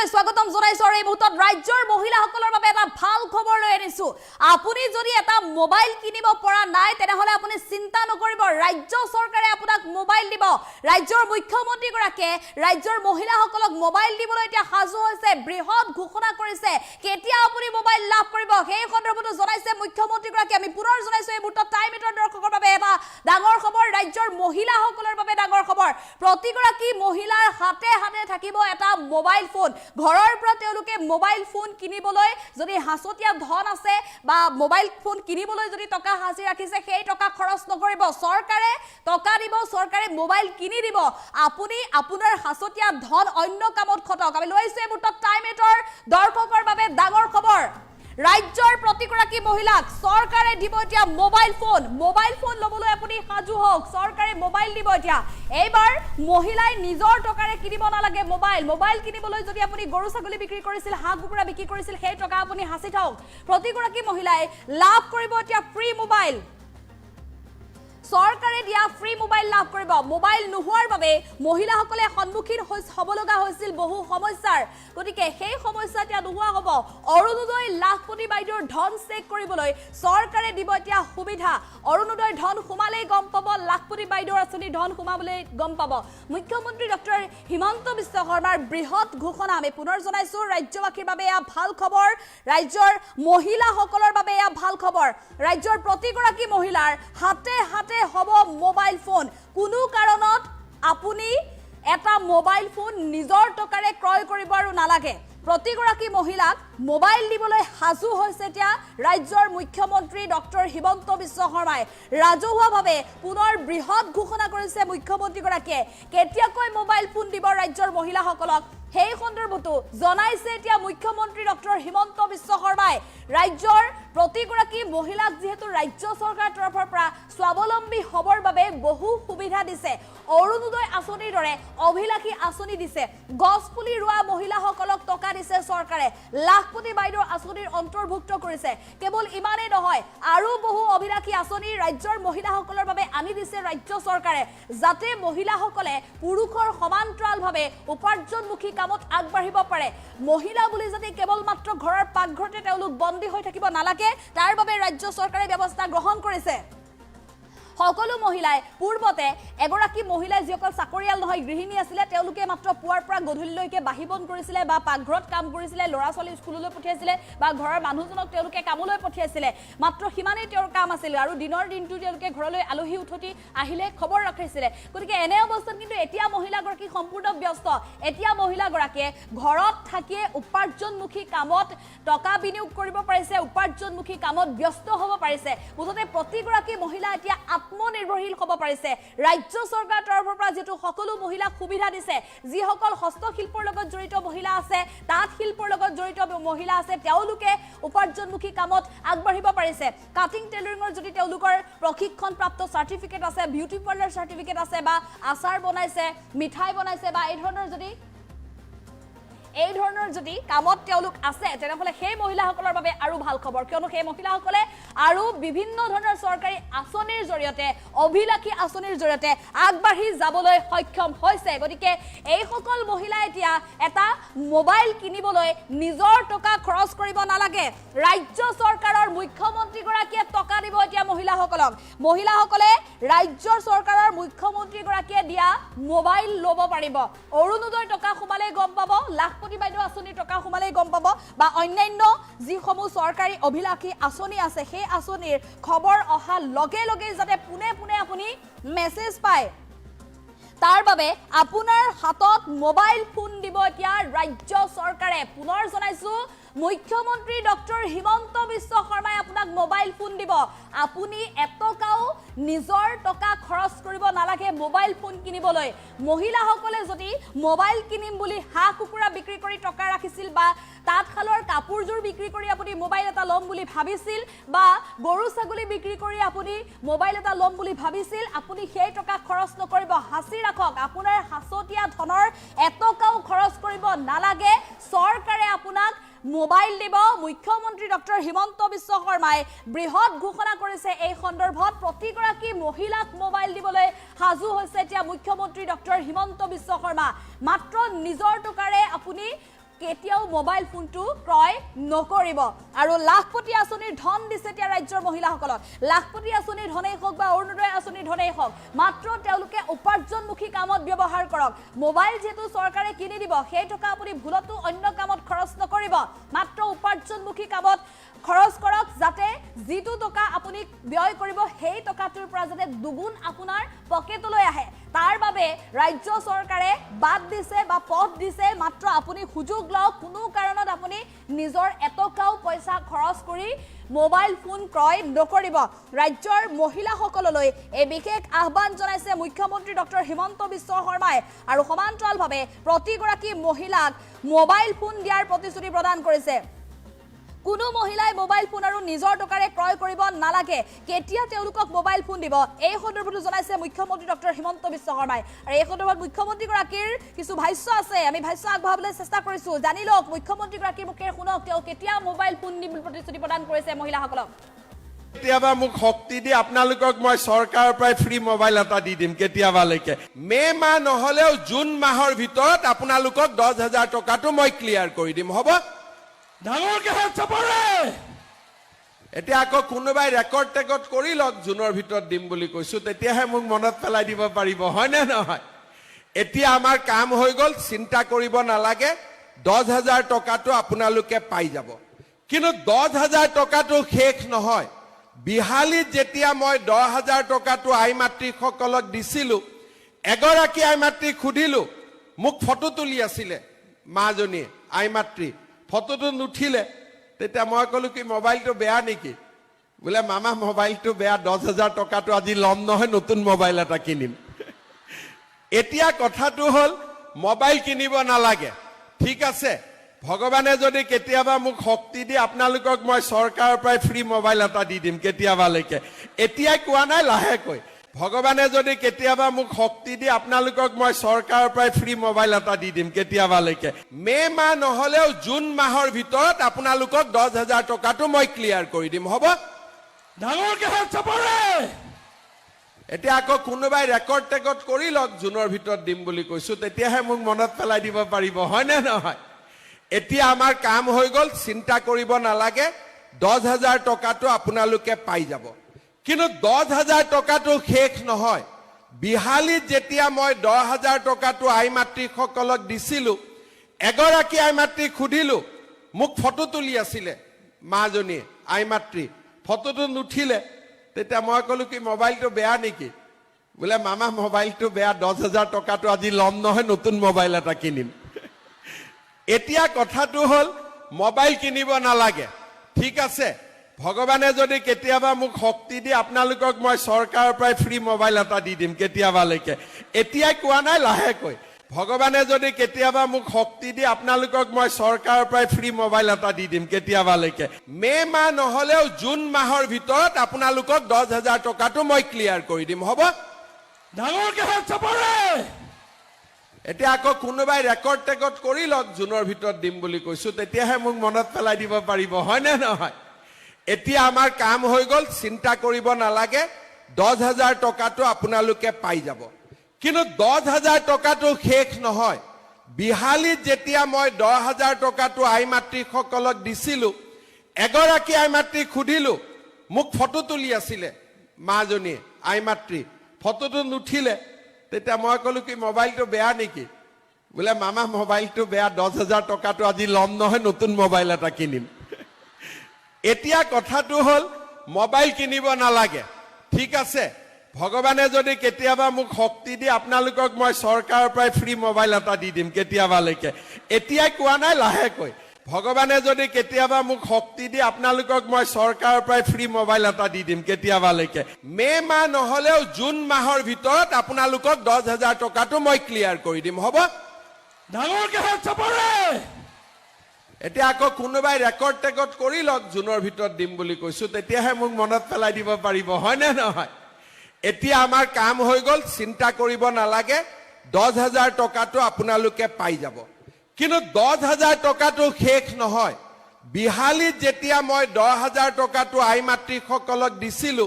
স্বাগতম জনাইছো এই মুহূৰ্তত ৰাজ্যৰ মহিলাসকলৰ বাবে এটা ভাল খবৰ লৈ আনিছো আপুনি যদি এটা মোবাইল কিনিব পৰা নাই তেনেহলে আপুনি চিন্তা নকৰিব ৰাজ্য চৰকাৰে আপোনাক মোবাইল দিব ৰাজ্যৰ মুখ্যমন্ত্ৰী গৰাকীয়ে ৰাজ্যৰ মহিলাসকলক মোবাইল দিবলৈ এতিয়া সাজু হৈছে বৃহৎ ঘোষণা কৰিছে কেতিয়া আপুনি মোবাইল লাভ কৰিব সেই সন্দৰ্ভত জনাইছে মুখ্যমন্ত্ৰী গৰাকী আমি পুনৰ জনাইছো এই মুহূৰ্তত টাইম এটৰ দৰ্শকৰ বাবে এটা ডাঙৰ খবৰ ৰাজ্যৰ মহিলাসকলৰ বাবে ডাঙৰ খবৰ প্ৰতিগৰাকী মহিলাৰ হাতে হাতে থাকিব এটা মোবাইল ফোন ঘৰৰ পৰা তেওঁলোকে মোবাইল ফোন কিনিবলৈ যদি হাসতিয়া ধন আছে বা মোবাইল ফোন কিনিবলৈ যদি টকা হাসি ৰাখিছে সেই টকা খৰচ নকৰিব চৰকাৰে টকা দিব চৰকাৰে মোবাইল কিনি দিব আপুনি আপোনাৰ হাসতিয়া ধন অন্য কামত খটক আমি লৈছে মুহূৰ্তত টাইম এটৰ দৰ্শকৰ বাবে ডাঙৰ খবৰ ৰাজ্যৰ প্ৰতিগৰাকী মহিলাক চৰকাৰে দিব এতিয়া মোবাইল ফোন লবলৈ আপুনি সাজু হওক চৰকাৰে মোবাইল দিব এতিয়া এইবাৰ মহিলাই নিজৰ টকাৰে কিনিব নালাগে মোবাইল কিনিবলৈ যদি আপুনি গৰু ছাগলী বিক্ৰী কৰিছিল হাঁহ কুকুৰা বিক্ৰী কৰিছিল সেই টকা আপুনি হাসি থাকক প্ৰতিগৰাকী মহিলাই লাভ কৰিব এতিয়া ফ্ৰী মোবাইল চৰকাৰে দিয়া ফ্ৰী মোবাইল লাভ কৰিব মোবাইল নোহোৱাৰ বাবে মহিলাসকলে সন্মুখীন হ'ব লগা হৈছিল বহু সমস্যাৰ গতিকে সেই সমস্যা এতিয়া নোহোৱা হ'ব অৰুণোদয় লাখপতি বাইদেউৰ ধন চেক কৰিবলৈ চৰকাৰে দিব এতিয়া সুবিধা অৰুণোদয় ধন সোমালেই গম পাব লাখপতি বাইদেউৰ আঁচনি ধন সোমাবলৈ গম পাব মুখ্যমন্ত্ৰী ডক্টৰ হিমন্ত বিশ্ব শৰ্মাৰ বৃহৎ ঘোষণা আমি পুনৰ জনাইছো ৰাজ্যবাসীৰ বাবে এয়া ভাল খবৰ ৰাজ্যৰ মহিলাসকলৰ বাবে এয়া ভাল খবৰ ৰাজ্যৰ প্ৰতিগৰাকী মহিলাৰ হাতে হাতে হব মোবাইল ফোন কোনো কাৰণত আপুনি এটা মোবাইল ফোন নিজৰ টকাৰে ক্ৰয় কৰিব আৰু নালাগে প্ৰতিগৰাকী মহিলাক মোবাইল দিবলৈ হাজু হৈছে এতিয়া ৰাজ্যৰ মুখ্যমন্ত্ৰী ডক্টৰ হিমন্ত বিশ্ব শৰ্মাই ৰাজহুৱাভাৱে পুনৰ বৃহৎ ঘোষণা কৰিছে মুখ্যমন্ত্ৰী গৰাকীয়ে কেতিয়াকৈ মোবাইল ফোন দিব ৰাজ্যৰ মহিলাসকলক সেই সন্দৰ্ভতো জনাইছে এতিয়া মুখ্যমন্ত্ৰী ডক্টৰ হিমন্ত বিশ্ব শৰ্মাই ৰাজ্যৰ প্ৰতিগৰাকী মহিলাক যেহেতু ৰাজ্য চৰকাৰৰ তৰফৰ পৰা স্বাৱলম্বী হবৰ বাবে বহু সুবিধা দিছে অৰুণোদয় আঁচনিৰ দৰে অভিলাষী আঁচনি দিছে গছপুলি ৰোৱা মহিলাসকলক টকা দিছে চৰকাৰে লাখপতি বাইদেউৰ আঁচনিৰ অন্তৰ্ভুক্ত কৰিছে কেৱল ইমানেই নহয় আৰু বহু অভিলাষী আঁচনি ৰাজ্যৰ মহিলাসকলৰ বাবে আনি দিছে ৰাজ্য চৰকাৰে যাতে মহিলাসকলে পুৰুষৰ সমান্তৰালভাৱে উপাৰ্জনমুখী কামত আগবাঢ়িব পাৰে মহিলা বুলি যাতে কেৱল মাত্ৰ ঘৰৰ পাকঘৰতে তেওঁলোক বন্দী হৈ থাকিব নালাগে তাৰ বাবে ৰাজ্য চৰকাৰে ব্যৱস্থা গ্ৰহণ কৰিছে সকলো মহিলাই পূৰ্বতে এগৰাকী মহিলাই যিসকল চাকৰিয়াল নহয় গৃহিণী আছিল তেওঁলোকে মাত্ৰ পুৱাৰ পৰা গধূলিলৈকে বাহিবন কৰিছিল বা পাকঘৰত কাম কৰিছিল ল'ৰা ছোৱালী স্কুললৈ পঠিয়াইছিল বা ঘৰৰ মানুহজনক তেওঁলোকে কামলৈ পঠিয়াইছিল মাত্ৰ সিমানেই তেওঁৰ কাম আছিল আৰু দিনৰ দিনটো তেওঁলোকে ঘৰলৈ আলহী উঠতি আহিলে খবৰ ৰাখিছিল গতিকে এনে অৱস্থাত কিন্তু এতিয়া মহিলাগৰাকী সম্পূৰ্ণ ব্যস্ত এতিয়া মহিলাগৰাকীয়ে ঘৰত থাকিয়ে উপাৰ্জনমুখী কামত টকা বিনিয়োগ কৰিব পাৰিছে উপাৰ্জনমুখী কামত ব্যস্ত হ'ব পাৰিছে মুঠতে প্ৰতিগৰাকী মহিলা এতিয়া আত্মনিৰ্ভৰশীল হ'ব পাৰিছে ৰাজ্য চৰকাৰৰ তৰফৰ পৰা যেটো সকলো মহিলাক সুবিধা দিছে যিসকল হস্তশিল্পৰ লগত জড়িত মহিলা আছে তাঁত শিল্পৰ লগত জড়িত মহিলা আছে তেওঁলোকে উপাৰ্জনমুখী কামত আগবাঢ়িব পাৰিছে কাটিং টেইলৰিঙৰ যদি তেওঁলোকৰ প্ৰশিক্ষণপ্ৰাপ্ত সাৰ্টিফিকেট আছে বিউটি পাৰ্লাৰ সাৰ্টিফিকেট আছে বা আচাৰ বনাইছে মিঠাই বনাইছে বা এই ধৰণৰ যদি কামত তেওঁলোক আছে তেনেহলে সেই মহিলাসকলৰ বাবে আৰু ভাল খবৰ কিয়নো সেই মহিলাসকলে আৰু বিভিন্ন ধৰণৰ চৰকাৰী আঁচনিৰ জৰিয়তে অভিলাষী আঁচনিৰ জৰিয়তে আগবাঢ়ি যাবলৈ সক্ষম হৈছে গতিকে এই সকল মহিলা এতিয়া এটা মোবাইল কিনিবলৈ নিজৰ টকা খৰচ কৰিব নালাগে ৰাজ্য চৰকাৰৰ মুখ্যমন্ত্ৰী গৰাকীয়ে টকা দিব এতিয়া মহিলাসকলে ৰাজ্যৰ চৰকাৰৰ মুখ্যমন্ত্ৰী গৰাকীয়ে দিয়া মোবাইল ল'ব পাৰিব অৰুণোদয় টকা সোমালে গম পাব লাখপতি বাইদেউ আঁচনি টকা সোমালে গম পাব বা অন্যান্য যিসমূহ চৰকাৰী অভিলাষী আঁচনি আছে সেই আঁচনিৰ খবৰ অহা লগে লগে যাতে পুনে আপুনি মেছেজ পায় তাৰ বাবে আপোনাৰ হাতত মোবাইল ফোন দিব এতিয়া ৰাজ্য চৰকাৰে পুনৰ জনাইছো মুখ্যমন্ত্ৰী ডক্টৰ হিমন্ত বিশ্ব শৰ্মাই আপোনাক মোবাইল ফোন দিব আপুনি এটকাও নিজৰ টকা খৰচ কৰিব নালাগে মোবাইল ফোন কিনিবলৈ মহিলাসকলে যদি মোবাইল কিনিম বুলি হাঁহ কুকুৰা বিক্ৰী কৰি টকা ৰাখিছিল বা তাঁতশালৰ কাপোৰযোৰ বিক্ৰী কৰি আপুনি মোবাইল এটা ল'ম বুলি ভাবিছিল বা গৰু ছাগলী বিক্ৰী কৰি আপুনি মোবাইল এটা ল'ম বুলি ভাবিছিল আপুনি সেই টকা খৰচ নকৰিব হাসি ৰাখক আপোনাৰ হাসতিয়া ধনৰ এটকাও খৰচ কৰিব নালাগে চৰকাৰে আপোনাক মোবাইল দিব মুখ্যমন্ত্ৰী ডক্টৰ হিমন্ত বিশ্ব শৰ্মাই বৃহৎ ঘোষণা কৰিছে এই সন্দৰ্ভত প্ৰতিগৰাকী মহিলাক মোবাইল দিবলৈ হাজু হৈছে এতিয়া মুখ্যমন্ত্ৰী ডক্টৰ হিমন্ত বিশ্ব শৰ্মা মাত্ৰ নিজৰ টকাৰে আপুনি কেতিয়াও মোবাইল ফোনটো ক্ৰয় নকৰিব আৰু লাখপতি আঁচনিৰ ধন দিছে এতিয়া ৰাজ্যৰ মহিলাসকলক লাখপতি আঁচনিৰ ধনেই হওক বা অৰুণোদয় আঁচনিৰ ধনেই হওক মাত্ৰ তেওঁলোকে উপাৰ্জনমুখী কামত ব্যৱহাৰ কৰক মোবাইল যেহেতু চৰকাৰে কিনি দিব সেই টকা আপুনি ভুলতো অন্য কামত খৰচ নকৰিব মাত্ৰ উপাৰ্জনমুখী কামত খৰচ কৰক যাতে যিটো টকা আপুনি ব্যয় কৰিব সেই টকাটোৰ পৰা যাতে দুগুণ আপোনাৰ পকেটলৈ আহে তাৰ বাবে ৰাজ্য চৰকাৰে বাদ দিছে বা পথ দিছে মাত্ৰ আপুনি সুযোগ লওক কোনো কাৰণত আপুনি নিজৰ এটকাও পইচা খৰচ কৰি মোবাইল ফোন ক্ৰয় নকৰিব ৰাজ্যৰ মহিলাসকললৈ এই বিশেষ আহ্বান জনাইছে মুখ্যমন্ত্ৰী ডক্টৰ হিমন্ত বিশ্ব শৰ্মাই আৰু সমান্তৰালভাৱে প্ৰতিগৰাকী মহিলাক মোবাইল ফোন দিয়াৰ প্ৰতিশ্ৰুতি প্ৰদান কৰিছে কোনো মহিলাই মোবাইল ফোন আৰু নিজৰ টকাৰে ক্ৰয় কৰিব নালাগে কেতিয়া তেওঁলোকক মোবাইল ফোন দিব এই সন্দৰ্ভত জনাইছে মুখ্যমন্ত্ৰী ডক্টৰ হিমন্ত বিশ্ব শৰ্মাই আৰু এই সন্দৰ্ভত মুখ্যমন্ত্ৰীগৰাকীৰ কিছু ভাষ্য আছে আমি ভাষ্য আগবঢ়াবলৈ চেষ্টা কৰিছো জানি লওক মুখ্যমন্ত্ৰীগৰাকীৰ মুখেৰে শুনক তেওঁ কেতিয়া মোবাইল ফোন দিম প্ৰতিশ্ৰুতি প্ৰদান কৰিছে মহিলাসকলক কেতিয়াবা মোক শক্তি দি আপোনালোকক মই চৰকাৰৰ পৰা ফ্ৰী মোবাইল এটা দি দিম কেতিয়াবালৈকে মে মাহ নহলেও জুন মাহৰ ভিতৰত আপোনালোকক 10,000 টকাটো মই ক্লিয়াৰ কৰি দিম হ'ব ডাঙৰকে হাত চাপৰে এতিয়া আকৌ কোনোবাই ৰেকৰ্ড টেকৰ্ড কৰি লওক জুনৰ ভিতৰত দিম বুলি কৈছো তেতিয়াহে মোক মনত পেলাই দিব পাৰিব হয় নে নহয় এতিয়া আমাৰ কাম হৈ গল চিন্তা কৰিব নালাগে 10,000 টকাটো আপোনালোকে পাই যাব কিন্তু 10,000 টকাটো শেষ নহয় বিহালীত যেতিয়া মই 10,000 টকাটো আই মাতৃসকলক দিছিলো এগৰাকী আই মাতৃক সুধিলো মোক ফটো তুলি আছিলে মাজনীয়ে আই মাতৃ ফটোটো নুঠিলে তেতিয়া মই কলো কি মোবাইলটো বেয়া নেকি বোলে মামা মোবাইলটো বেয়া 10,000 টকাটো আজি লম নহয় নতুন মোবাইল এটা কিনিম এতিয়া কথাটো হল মোবাইল কিনিব নালাগে ঠিক আছে ভগৱানে যদি কেতিয়াবা মোক শক্তি দি আপোনালোকক মই চৰকাৰৰ পৰা ফ্ৰী মোবাইল এটা দি দিম কেতিয়াবালৈকে এতিয়াই কোৱা নাই লাহেকৈ ভগৱানে যদি কেতিয়াবা মোক শক্তি দি আপোনালোকক মই চৰকাৰৰ পৰা ফ্ৰী মোবাইল এটা দি দিম কেতিয়াবালৈকে মে মাহ নহলেও জুন মাহৰ ভিতৰত আপোনালোকক 10,000 টকাটো মই ক্লিয়াৰ কৰি দিম হ'ব ডাঙৰকে হাত চাপৰে এতিয়া আকৌ কোনোবাই ৰেকৰ্ড টেকৰ্ড কৰি লওক জুনৰ ভিতৰত দিম বুলি কৈছো তেতিয়াহে মোক মনত পেলাই দিব পাৰিব হয় নে নহয় এতিয়া আমাৰ কাম হৈ গল চিন্তা কৰিব নালাগে 10,000 টকাটো আপোনালোকে পাই যাব কিন্তু 10,000 টকাটো শেষ নহয় বিহালীত যেতিয়া মই 10,000 টকাটো আই মাতৃসকলক দিছিলো এগৰাকী আই মাতৃক সুধিলো মোক ফটো তুলি আছিলে মাজনীয়ে আই মাতৃ ফটোটো নুঠিলে তেতিয়া মই কলো কি মোবাইলটো বেয়া নেকি বোলে মামা মোবাইলটো বেয়া 10,000 টকাটো আজি লম নহয় নতুন মোবাইল এটা কিনিম এতিয়া কথাটো হল মোবাইল কিনিব নালাগে ঠিক আছে ভগৱানে যদি কেতিয়াবা মোক শক্তি দি আপোনালোকক মই চৰকাৰৰ পৰা ফ্ৰী মোবাইল এটা দি দিম কেতিয়াবালৈকে এতিয়াই কোৱা নাই লাহেকৈ ভগৱানে যদি কেতিয়াবা মোক শক্তি দি আপোনালোকক মই চৰকাৰৰ পৰা ফ্ৰী মোবাইল এটা দি দিম কেতিয়াবালৈকে মে মাহ নহলেও জুন মাহৰ ভিতৰত আপোনালোকক 10,000 টকাটো মই ক্লিয়াৰ কৰি দিম হ'ব ডাঙৰকে হাত চাপৰে এতিয়া আকৌ কোনোবাই ৰেকৰ্ড টেকৰ্ড কৰি লওক জুনৰ ভিতৰত দিম বুলি কৈছো তেতিয়াহে মোক মনত পেলাই দিব পাৰিব হয় নে নহয় এতিয়া আমাৰ কাম হৈ গল চিন্তা কৰিব নালাগে 10,000 টকাটো আপোনালোকে পাই যাব কিন্তু 10,000 টকাটো শেষ নহয় বিহালীত যেতিয়া মই 10,000 টকাটো আই মাতৃসকলক দিছিলো এগৰাকী আই মাতৃক সুধিলো মোক ফটো তুলি আছিলে মাজনীয়ে আই মাতৃ ফটোটো নুঠিলে তেতিয়া মই কলো কি মোবাইলটো বেয়া নেকি বোলে মামা মোবাইলটো বেয়া 10,000 টকাটো আজি লম নহয় নতুন মোবাইল এটা কিনিম এতিয়া কথাটো হল মোবাইল কিনিব নালাগে ঠিক আছে ভগৱানে যদি কেতিয়াবা মোক শক্তি দি আপোনালোকক মই চৰকাৰৰ পৰা ফ্ৰী মোবাইল এটা দি দিম কেতিয়াবালৈকে এতিয়াই কোৱা নাই লাহেকৈ ভগৱানে যদি কেতিয়াবা মোক শক্তি দি আপোনালোকক মই চৰকাৰৰ পৰা ফ্ৰী মোবাইল এটা দি দিম কেতিয়াবালৈকে মে মাহ নহলেও জুন মাহৰ ভিতৰত আপোনালোকক 10,000 টকাটো মই ক্লিয়াৰ কৰি দিম হ'ব ডাঙৰকে হাত চাপৰে এতিয়া আকৌ কোনোবাই ৰেকৰ্ড টেকৰ্ড কৰি লওক জুনৰ ভিতৰত দিম বুলি কৈছো তেতিয়াহে মোক মনত পেলাই দিব পাৰিব হয় নে নহয় এতিয়া আমাৰ কাম হৈ গল চিন্তা কৰিব নালাগে 10,000 টকাটো আপোনালোকে পাই যাব কিন্তু 10,000 টকাটো শেষ নহয় বিহালীত যেতিয়া মই 10,000 টকাটো আই মাতৃসকলক দিছিলো